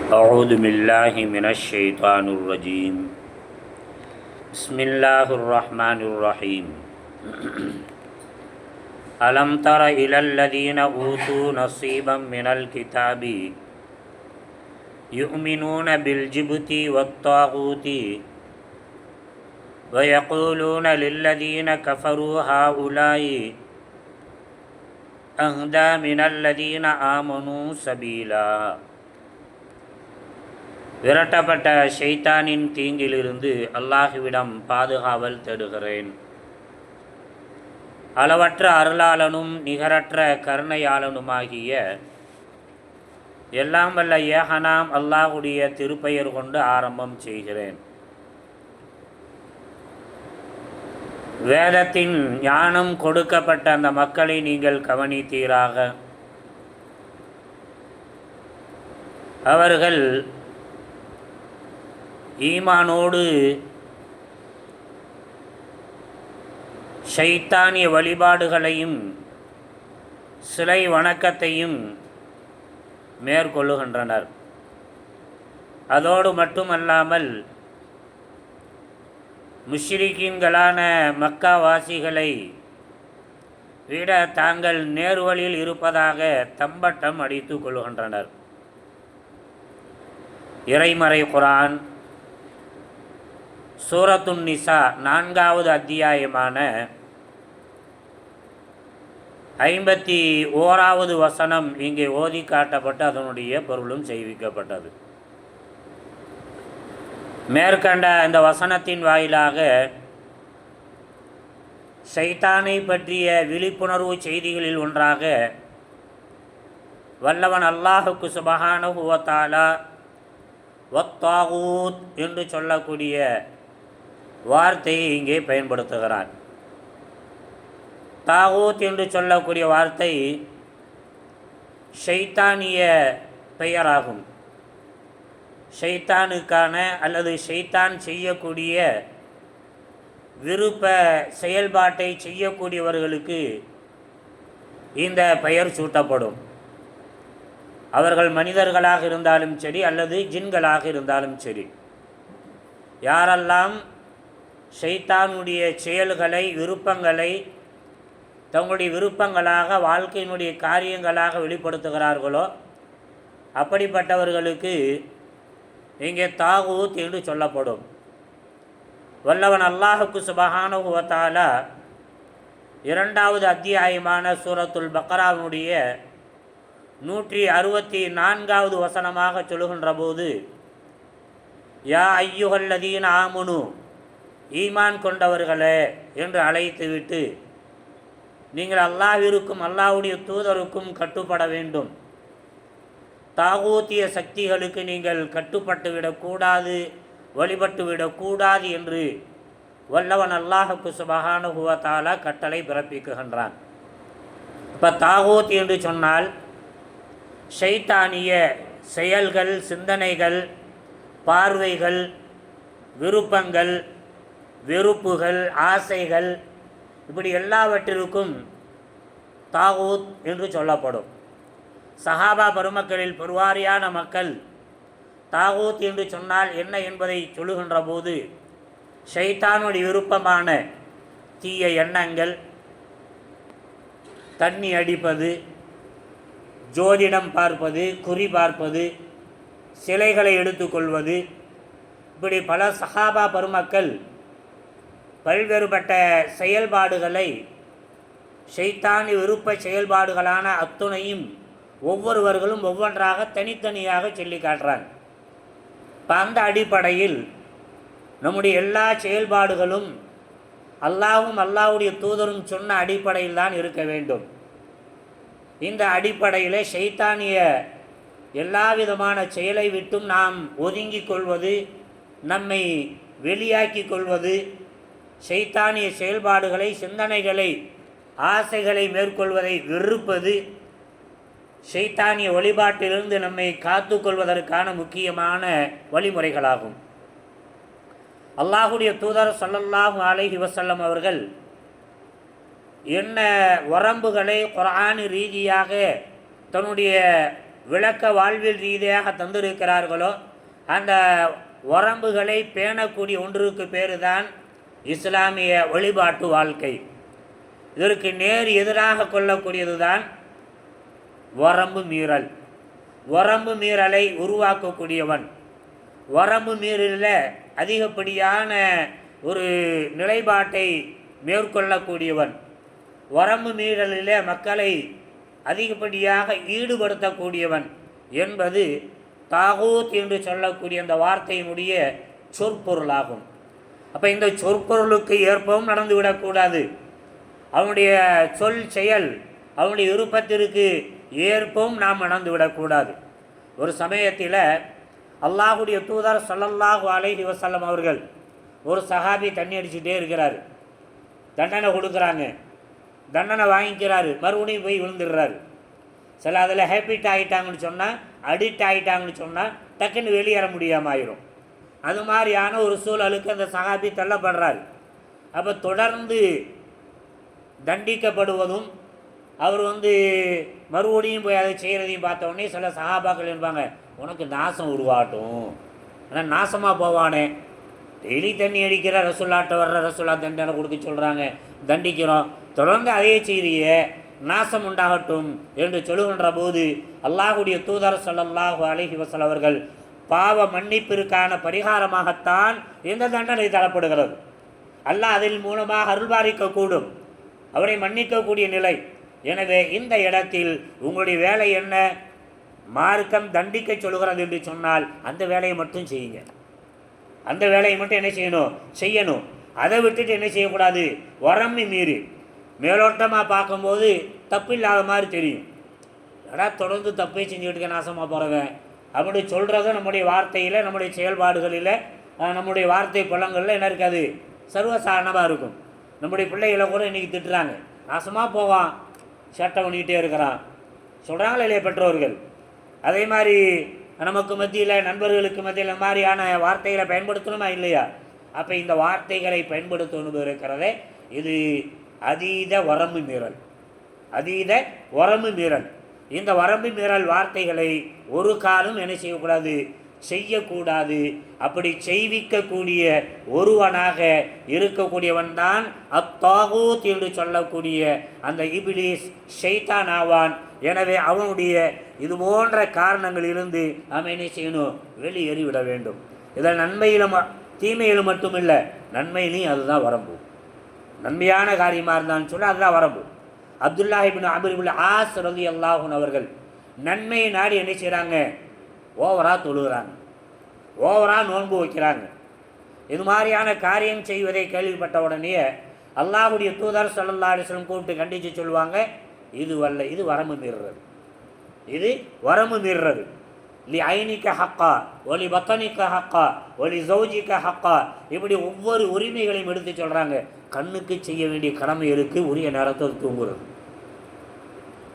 أعوذ بالله من الشيطان الرجيم. بسم الله الرحمن الرحيم. ألم تر إلى الذين أوتوا نصيبا من الكتاب يؤمنون بالجبت والطاغوت ويقولون للذين كفروا هؤلاء أهدى من الذين آمنوا سبيلا. விரட்டப்பட்ட ஷைத்தானின் தீங்கிலிருந்து அல்லாஹுவிடம் பாதுகாவல் தேடுகிறேன். அளவற்ற அருளாளனும் நிகரற்ற கருணையாளனுமாகிய எல்லாம் வல்ல ஏகனாம் அல்லாஹுடைய திருப்பெயர் கொண்டு ஆரம்பம் செய்கிறேன். வேதத்தின் ஞானம் கொடுக்கப்பட்ட அந்த மக்களை நீங்கள் கவனித்தீராக. அவர்கள் ஈமானோடு ஷைத்தானிய வழிபாடுகளையும் சிலை வணக்கத்தையும் மேற்கொள்ளுகின்றனர். அதோடு மட்டுமல்லாமல் முஷ்ரிக்கீன்களான மக்காவாசிகளை விட தாங்கள் நேர்வழியில் இருப்பதாக தம்பட்டம் அடித்து கொள்கின்றனர். இறைமறை குர்ஆன் சூரத்துன் நிசா 4வது அத்தியாயமான 51வது வசனம் இங்கே ஓதி காட்டப்பட்டு அதனுடைய பொருளும் செய்விக்கப்பட்டது. மேற்கண்ட இந்த வசனத்தின் வாயிலாக ஷைத்தானை பற்றிய விழிப்புணர்வு செய்திகளில் ஒன்றாக வல்லவன் அல்லாஹுக்கு சுப்ஹானஹு வ தஆலா வத்தாகூத் என்று சொல்லக்கூடிய வார்த்தையை இங்கே பயன்படுத்துகிறான். தாகூத் என்று சொல்லக்கூடிய வார்த்தை ஷைத்தானிய பெயராகும். ஷைத்தானுக்கான அல்லது ஷைத்தான் செய்யக்கூடிய விருப்ப செயல்பாட்டை செய்யக்கூடியவர்களுக்கு இந்த பெயர் சூட்டப்படும். அவர்கள் மனிதர்களாக இருந்தாலும் சரி அல்லது ஜின்களாக இருந்தாலும் சரி, யாரெல்லாம் ஷைத்தானுடைய செயல்களை விருப்பங்களை தங்களுடைய விருப்பங்களாக வாழ்க்கையினுடைய காரியங்களாக வெளிப்படுத்துகிறார்களோ அப்படிப்பட்டவர்களுக்கு இங்கே தாகூத் என்று சொல்லப்படும். வல்லவன் அல்லாஹுக்கு சுப்ஹானஹு வ தஆலா 2வது அத்தியாயமான சூரத்துல் பக்ராவுடைய 164வது வசனமாக சொல்லுகின்ற போது, யா ஐயுஹல்லதீன ஆமனு, ஈமான் கொண்டவர்களே என்று அழைத்துவிட்டு நீங்கள் அல்லாஹ்விற்கும் அல்லாஹ்வுடைய தூதருக்கும் கட்டுப்பட வேண்டும். தாகூத்திய சக்திகளுக்கு நீங்கள் கட்டுப்பட்டு விடக்கூடாது, வழிபட்டு விடக்கூடாது என்று வல்லவன் அல்லாஹுக்கு சுப்ஹானஹு வ தஆலா கட்டளை பிறப்பிக்குகின்றான். இப்போ தாகூத் என்று சொன்னால் ஷைத்தானிய செயல்கள், சிந்தனைகள், பார்வைகள், விருப்பங்கள், வெறுப்புகள், ஆசைகள், இப்படி எல்லாவற்றிற்கும் தாகூத் என்று சொல்லப்படும். சஹாபா பெருமக்களில் பெருவாரியான மக்கள் தாகூத் என்று சொன்னால் என்ன என்பதை சொல்லுகின்ற போது ஷைத்தானுடைய விருப்பமான தீய எண்ணங்கள், தண்ணி அடிப்பது, ஜோதிடம் பார்ப்பது, குறி பார்ப்பது, சிலைகளை எடுத்துக்கொள்வது, இப்படி பல சஹாபா பெருமக்கள் பல்வேறுபட்ட செயல்பாடுகளை ஷைத்தானி விருப்ப செயல்பாடுகளான அத்துணையும் ஒவ்வொருவர்களும் ஒவ்வொன்றாக தனித்தனியாக சொல்லி காட்டுறாங்க. இப்போ அந்த அடிப்படையில் நம்முடைய எல்லா செயல்பாடுகளும் அல்லாஹும் அல்லாஹ்வுடைய தூதரும் சொன்ன அடிப்படையில் தான் இருக்க வேண்டும். இந்த அடிப்படையில் ஷைத்தானிய எல்லா விதமான செயலை விட்டும் நாம் ஒதுங்கி கொள்வது, நம்மை வெளியாக்கி கொள்வது, ஷைத்தானிய செயல்பாடுகளை, சிந்தனைகளை, ஆசைகளை மேற்கொள்வதை வெறுப்பது, ஷைத்தானிய வழிபாட்டிலிருந்து நம்மை காத்து கொள்வதற்கான முக்கியமான வழிமுறைகளாகும். அல்லாஹுடைய தூதர் ஸல்லல்லாஹு அலைஹி வஸல்லம் அவர்கள் என்ன வரம்புகளை குர்ஆன் ரீதியாக தன்னுடைய விளக்க வாழ்வில் ரீதியாக தந்திருக்கிறார்களோ அந்த வரம்புகளை பேணக்கூடிய ஒன்றுக்கு பேர் தான் இஸ்லாமிய வழிபாட்டு வாழ்க்கை. இதற்கு நேர் எதிராக கொள்ளக்கூடியது தான் வரம்பு மீறல். வரம்பு மீறலை உருவாக்கக்கூடியவன், வரம்பு மீறலில் அதிகப்படியான ஒரு நிலைப்பாட்டை மேற்கொள்ளக்கூடியவன், வரம்பு மீறலில் மக்களை அதிகப்படியாக ஈடுபடுத்தக்கூடியவன் என்பது தாகூத் என்று சொல்லக்கூடிய அந்த வார்த்தையினுடைய சொற்பொருளாகும். அப்போ இந்த சொற்பொருளுக்கு ஏற்பவும் நடந்துவிடக்கூடாது. அவனுடைய சொல் செயல் அவனுடைய விருப்பத்திற்கு ஏற்பவும் நாம் நடந்துவிடக்கூடாது. ஒரு சமயத்தில் அல்லாஹுடைய தூதர் ஸல்லல்லாஹு அலைஹி வஸல்லம் அவர்கள் ஒரு சஹாபி தண்ணி அடிச்சுட்டே இருக்கிறார். தண்டனை கொடுக்குறாங்க, தண்டனை வாங்கிக்கிறாரு, மறுபடியும் போய் விழுந்துடுறாரு. சில அதில் ஹேபிட் ஆகிட்டாங்கன்னு சொன்னால், அடிக்ட் ஆகிட்டாங்கன்னு சொன்னால் டக்குன்னு வெளியேற முடியாமல் ஆயிரும். அது மாதிரியான ஒரு சூழலுக்கு அந்த சஹாபி தள்ளப்படுறார். அப்போ தொடர்ந்து தண்டிக்கப்படுவதும் அவர் மறுபடியும் போய் அதை செய்கிறதையும் பார்த்த உடனே சில சஹாபாக்கள் இருப்பாங்க, உனக்கு நாசம் உருவாட்டும், ஆனால் நாசமாக போவானே, டெய்லி தண்ணி அடிக்கிற ரசூல்லாட்ட வர்ற ரசூல்லா தண்டனை கொடுக்க சொல்கிறாங்க, தண்டிக்கிறோம், தொடர்ந்து அதே செய்தியே, நாசம் உண்டாகட்டும் என்று சொல்லுகின்ற போது அல்லாஹுடைய தூதர் ஸல்லல்லாஹு அலைஹி வஸல்லம் அவர்கள் பாவ மன்னிப்பிற்கான பரிகாரமாகத்தான் இந்த தண்டனை தரப்படுகிறது. அல்லாஹ் அதில் மூலமாக அருள்பாலிக்கக்கூடும், அவரை மன்னிக்கக்கூடிய நிலை. எனவே இந்த இடத்தில் உங்களுடைய வேலை என்ன? மார்க்கம் தண்டிக்க சொல்கிறது என்று சொன்னால் அந்த வேலையை மட்டும் செய்யுங்க. அந்த வேலையை மட்டும் என்ன செய்யணும். அதை விட்டுட்டு என்ன செய்யக்கூடாது, வரம்பு மீறி மேலோட்டமாக பார்க்கும்போது தப்பு இல்லாத மாதிரி தெரியும். தொடர்ந்து தப்பை செஞ்சுக்கிட்டு நாசமாக போகிறவன் அப்படி சொல்கிறத நம்முடைய வார்த்தையில், நம்முடைய செயல்பாடுகளில், நம்முடைய வார்த்தை புலங்களில் என்ன இருக்காது, சர்வசாதாரணமாக இருக்கும். நம்முடைய பிள்ளைகளை கூட இன்றைக்கி திட்டுறாங்க, நாசமாக போவான், சேட்டை பண்ணிக்கிட்டே இருக்கிறான் சொல்கிறாங்களே இல்லையா பெற்றோர்கள். அதே மாதிரி நமக்கு மத்தியில், நண்பர்களுக்கு மத்தியில் இந்த மாதிரியான வார்த்தைகளை பயன்படுத்தணுமா இல்லையா? அப்போ இந்த வார்த்தைகளை பயன்படுத்தணும் இருக்கிறதே இது அதீத வரம்பு மீறல், அதீத வரம்பு மீறல். இந்த வரம்பு மீறல் வார்த்தைகளை ஒரு காலம் என்ன செய்யக்கூடாது. அப்படி செய்விக்கக்கூடிய ஒருவனாக இருக்கக்கூடியவன் தான் அத்தாகூத் என்று சொல்லக்கூடிய அந்த இப்லீஸ், ஷைத்தான் ஆவான். எனவே அவனுடைய இது போன்ற காரணங்களிலிருந்து நாம் என்ன செய்யணும், வெளியேறிவிட வேண்டும். இதில் நன்மையிலும் தீமையிலும் மட்டுமில்லை, நன்மையிலையும் அதுதான் வரம்பு. நன்மையான காரியமாக இருந்தான்னு சொல்ல அதுதான் வரம்பு. அப்துல்லாஹ் இப்னு அம்ர் இப்னு ஆஸ் ரலியல்லாஹு அன்ஹு அவர்கள் நன்மையை நாடி என்ன செய்கிறாங்க, ஓவராக தொழுகிறாங்க, ஓவராக நோன்பு வைக்கிறாங்க. இது மாதிரியான காரியம் செய்வதை கேள்விப்பட்ட உடனே அல்லாஹுடைய தூதர் ஸல்லல்லாஹு அலைஹி வஸல்லம் கூப்பிட்டு கண்டித்து சொல்லுவாங்க, இது வரம்பு மீறுறது, இது வரம்பு மீறுறது. லி ஐனிக்க ஹக்கா, ஒலி பத்தனிக்க ஹக்கா, ஒலி ஜௌஜிக்க ஹக்கா, இப்படி ஒவ்வொரு உரிமைகளையும் எடுத்து சொல்கிறாங்க. கண்ணுக்கு செய்ய வேண்டிய கடமை இருக்குது, உரிய நேரத்தில் தூங்குறது,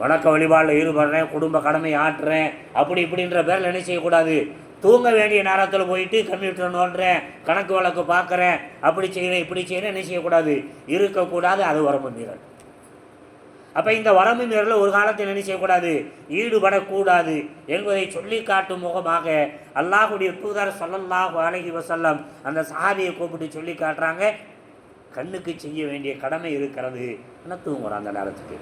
வணக்க வழிபாடில் ஈடுபடுறேன், குடும்ப கடமை ஆட்டுறேன், அப்படி இப்படின்ற பேரில் என்ன செய்யக்கூடாது, தூங்க வேண்டிய நேரத்தில் போயிட்டு கம்ப்யூட்டர் நோண்டுறேன், கணக்கு வழக்கு பார்க்குறேன், அப்படி செய்கிறேன் இப்படி செய்கிறேன் என்ன செய்யக்கூடாது, இருக்கக்கூடாது. அது வரம்பு மீறல். அப்போ இந்த வரம்பு மீறல் ஒரு காலத்தில் என்ன செய்யக்கூடாது, ஈடுபடக்கூடாது என்பதை சொல்லி காட்டும் முகமாக அல்லாஹுடைய தூதர் ஸல்லல்லாஹு அலைஹி வஸல்லம் அந்த சஹாபியை கூப்பிட்டு சொல்லி காட்டுறாங்க, கண்ணுக்கு செய்ய வேண்டிய கடமை இருக்கிறது, ஆனால் தூங்குறான் அந்த நேரத்துக்கு.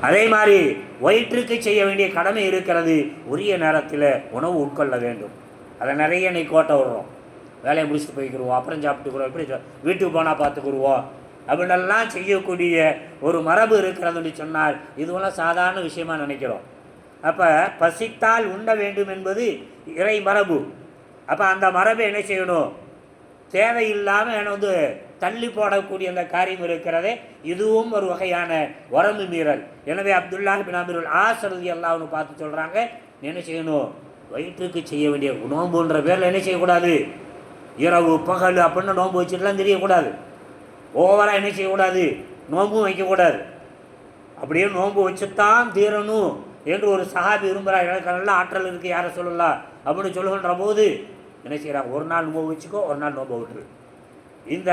அதே மாதிரி வயிற்றுக்கு செய்ய வேண்டிய கடமை இருக்கிறது, உரிய நேரத்தில் உணவு உட்கொள்ள வேண்டும். அதை நிறைய இன்னைக்கு கோட்டை விடுறோம், வேலையை முடிச்சுட்டு போய்க்கிடுவோம், அப்புறம் சாப்பிட்டுக்கிறோம், இப்படி வீட்டுக்கு போனால் பார்த்துக்குருவோம் அப்படின்னெல்லாம் செய்யக்கூடிய ஒரு மரபு இருக்கிறதுன்னு சொன்னால் இதுவெல்லாம் சாதாரண விஷயமாக நினைக்கிறோம். அப்போ பசித்தால் உண்ண வேண்டும் என்பது இறை மரபு. அப்போ அந்த மரபை என்ன செய்யணும், தேவையில்லாமல் தள்ளி போடக்கூடிய அந்த காரியம் இருக்கிறதே, இதுவும் ஒரு வகையான வரம்பு மீறல். எனவே அப்துல்லாஹ் இப்னு அம்ர் ஆஸ் ரலியல்லாஹு அன்ஹு பார்த்து சொல்கிறாங்க, என்ன செய்யணும், வயிற்றுக்கு செய்ய வேண்டிய நோன்புன்ற பேரில் என்ன செய்யக்கூடாது, இரவு பகல் அப்படின்னு நோன்பு வச்சுட்டுலாம் தெரியக்கூடாது, ஓவராக என்ன செய்யக்கூடாது, நோன்பும் வைக்கக்கூடாது. அப்படியே நோன்பு வச்சுத்தான் தீரணும் என்று ஒரு சஹாபி விரும்புகிறார், எனக்கு நல்ல ஆற்றல் இருக்குது யாரை சொல்லலாம் அப்படின்னு சொல்லுகின்ற போது என்ன செய்கிறாங்க, ஒரு நாள் நோன்பு வச்சுக்கோ, ஒரு நாள் நோன்பு விட்டுரு.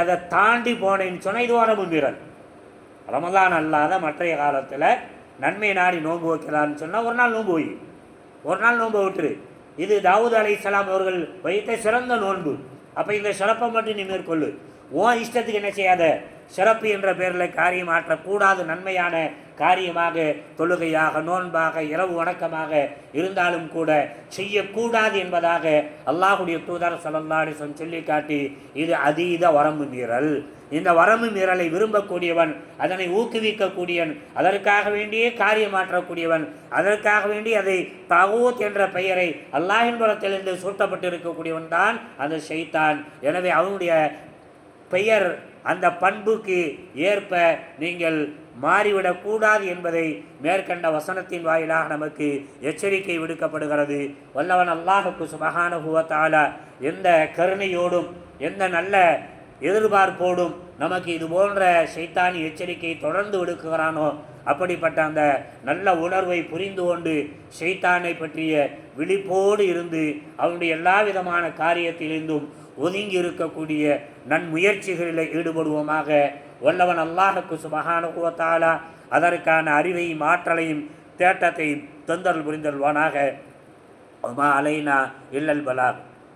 அதை தாண்டி போனேன்னு சொன்னால் இது வரம்பு மீறல். ரமலான் அல்லாத மற்றைய காலத்தில் நன்மை நாடி நோன்பு வைக்கலான்னு சொன்னால் ஒரு நாள் நோன்பு வை, ஒரு நாள் நோன்பை விட்டுரு. இது தாவூத் அலைஹிஸ்ஸலாம் அவர்கள் வைத்த சிறந்த நோன்பு. அப்போ இந்த சிறப்பை மட்டும் நீ மேற்கொள்ளு. உன் இஷ்டத்துக்கு என்ன செய்யாத, சிறப்பு என்ற பேரில் காரியம் ஆற்றக்கூடாது. நன்மையான காரியமாக, தொழுகையாக, நோன்பாக, இரவு வணக்கமாக இருந்தாலும் கூட செய்யக்கூடாது என்பதாக அல்லாஹுடைய தூதர் ஸல்லல்லாஹு அலைஹி வஸல்லம் சொல்லி காட்டி, இது அதீத வரம்பு மீறல். இந்த வரம்பு மீறலை விரும்பக்கூடியவன், அதனை ஊக்குவிக்கக்கூடியவன், அதற்காக வேண்டியே காரியமாற்றக்கூடியவன், அதற்காக வேண்டி அதை தகூத் என்ற பெயரை அல்லாஹின் புறத்திலிருந்து சூட்டப்பட்டிருக்கக்கூடியவன் தான் அந்த ஷைத்தான். எனவே அவனுடைய பெயர், அந்த பண்புக்கு ஏற்ப நீங்கள் மாறிவிடக்கூடாது என்பதை மேற்கண்ட வசனத்தின் வாயிலாக நமக்கு எச்சரிக்கை விடுக்கப்படுகிறது. வல்லவன் அல்லாஹுக்கு சுப்ஹானஹு வ தஆலா எந்த கருணையோடும் எந்த நல்ல எதிர்பார்ப்போடும் நமக்கு இது போன்ற ஷைத்தானி எச்சரிக்கையை தொடர்ந்து விடுக்குகிறானோ, அப்படிப்பட்ட அந்த நல்ல உணர்வை புரிந்து கொண்டு ஷைத்தானை பற்றிய விழிப்போடு இருந்து அவனுடைய எல்லா விதமான காரியத்திலிருந்தும் ஒதுங்கி இருக்கக்கூடிய நன்முயற்சிகளில் ஈடுபடுவோமாக. வல்லவன் அல்லாஹுக்கு சுப்ஹானஹு வ தஆலா அதற்கான அறிவையும் ஆற்றலையும் தேட்டத்தை தந்தல் புரிந்தல்வானாக. வமா அலைனா இல்லல் பலாக்.